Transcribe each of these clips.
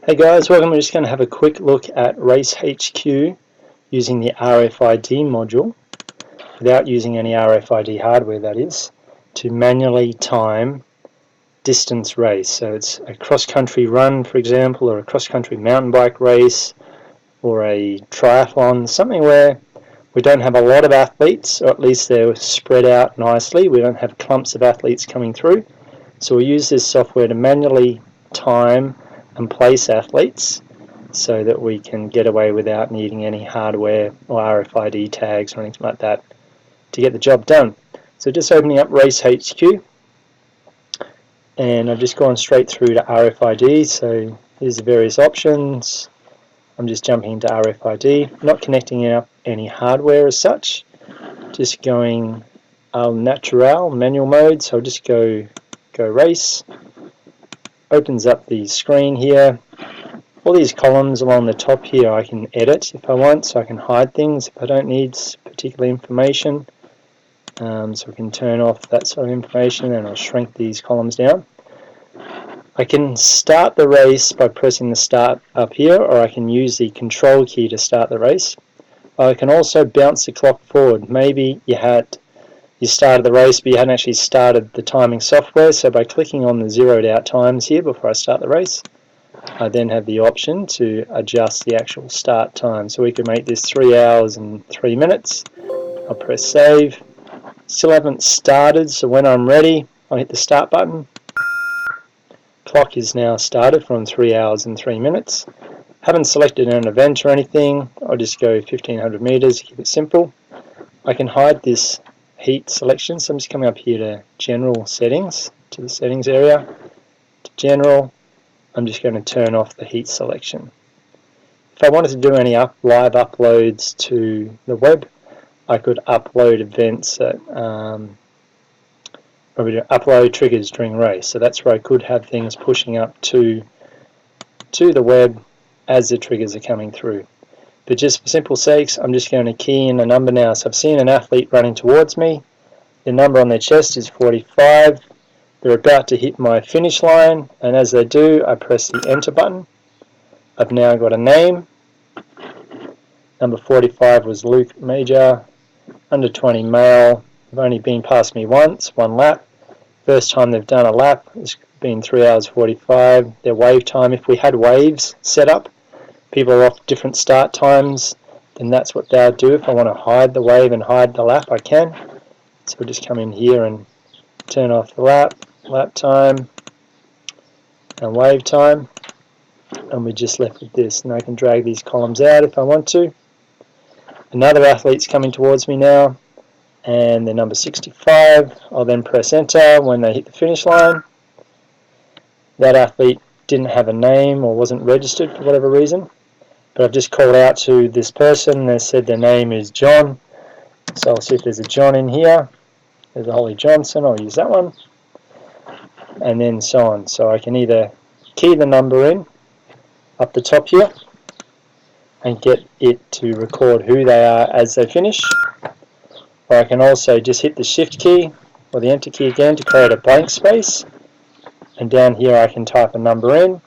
Hey guys, welcome. We're just going to have a quick look at Race HQ using the RFID module, without using any RFID hardware that is, to manually time distance race. So it's a cross-country run, for example, or a cross-country mountain bike race, or a triathlon, something where we don't have a lot of athletes, or at least they're spread out nicely. We don't have clumps of athletes coming through. So we use this software to manually time and place athletes so that we can get away without needing any hardware or RFID tags or anything like that to get the job done. So just opening up Race HQ, and I've just gone straight through to RFID. So here's the various options. I'm just jumping into RFID, not connecting up any hardware as such, just going natural, manual mode. So I'll just go race. Opens up the screen here. All these columns along the top here I can edit if I want, so I can hide things if I don't need particular information. So we can turn off that sort of information, and I'll shrink these columns down. I can start the race by pressing the start up here, or I can use the control key to start the race. I can also bounce the clock forward. Maybe you started the race but you hadn't actually started the timing software, so by clicking on the zeroed out times here before I start the race, I then have the option to adjust the actual start time. So we could make this 3 hours and 3 minutes. I'll press save. Still haven't started, so when I'm ready I'll hit the start button. Clock is now started from 3 hours and 3 minutes. Haven't selected an event or anything. I'll just go 1500 meters, keep it simple. I can hide this heat selection, so I'm just coming up here to general settings, to the settings area, to general. I'm just going to turn off the heat selection. If I wanted to do any live uploads to the web, I could upload events that upload triggers during race. So that's where I could have things pushing up to the web as the triggers are coming through. But just for simple sakes, I'm just going to key in a number now. So I've seen an athlete running towards me. The number on their chest is 45. They're about to hit my finish line, and as they do, I press the enter button. I've now got a name. Number 45 was Luke Major, under 20 male. They've only been past me once, one lap. First time they've done a lap, it's been 3 hours 45. Their wave time, if we had waves set up, people are off different start times, then that's what they'll do. If I want to hide the wave and hide the lap, I can. So we'll just come in here and turn off the lap time, and wave time, and we're just left with this. And I can drag these columns out if I want to. Another athlete's coming towards me now, and they're number 65. I'll then press enter when they hit the finish line. That athlete didn't have a name or wasn't registered for whatever reason, but I've just called out to this person. They said their name is John, so I'll see if there's a John in here. There's a Holly Johnson, I'll use that one, and then so on. So I can either key the number in up the top here and get it to record who they are as they finish, or I can also just hit the shift key or the enter key again to create a blank space, and down here I can type a number in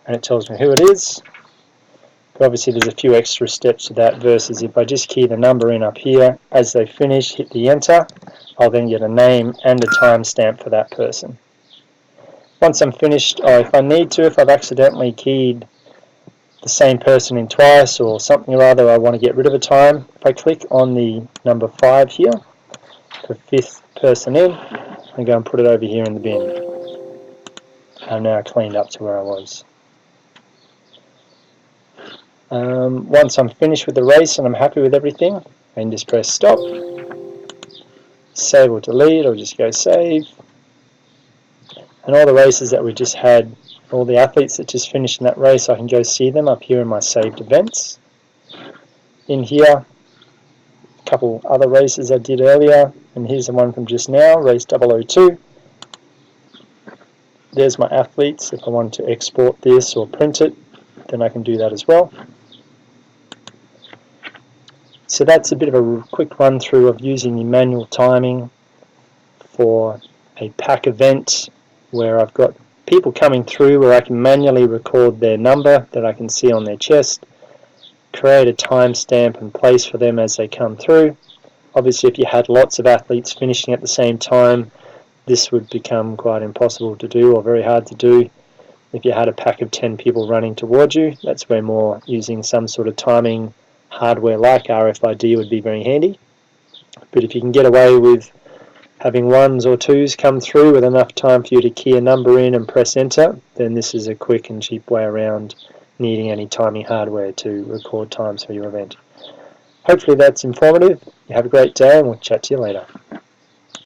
and it tells me who it is. But obviously there's a few extra steps to that versus if I just key the number in up here, as they finish, hit the enter, I'll then get a name and a timestamp for that person. Once I'm finished, if I need to, if I've accidentally keyed the same person in twice or something or other, I want to get rid of a time, if I click on the number 5 here, the 5th person in, and go and put it over here in the bin. I'm now cleaned up to where I was. Once I'm finished with the race and I'm happy with everything, I can just press stop, save or delete, or just go save. And all the races that we just had, all the athletes that just finished in that race, I can go see them up here in my saved events. In here, a couple other races I did earlier, and here's the one from just now, race 002. There's my athletes. If I want to export this or print it, then I can do that as well. So that's a bit of a quick run through of using the manual timing for a pack event where I've got people coming through where I can manually record their number that I can see on their chest, create a timestamp and place for them as they come through. Obviously, if you had lots of athletes finishing at the same time, this would become quite impossible to do or very hard to do. If you had a pack of 10 people running towards you, that's where more using some sort of timing hardware like RFID would be very handy. But if you can get away with having ones or twos come through with enough time for you to key a number in and press enter, then this is a quick and cheap way around needing any timing hardware to record times for your event. Hopefully that's informative. You have a great day and we'll chat to you later.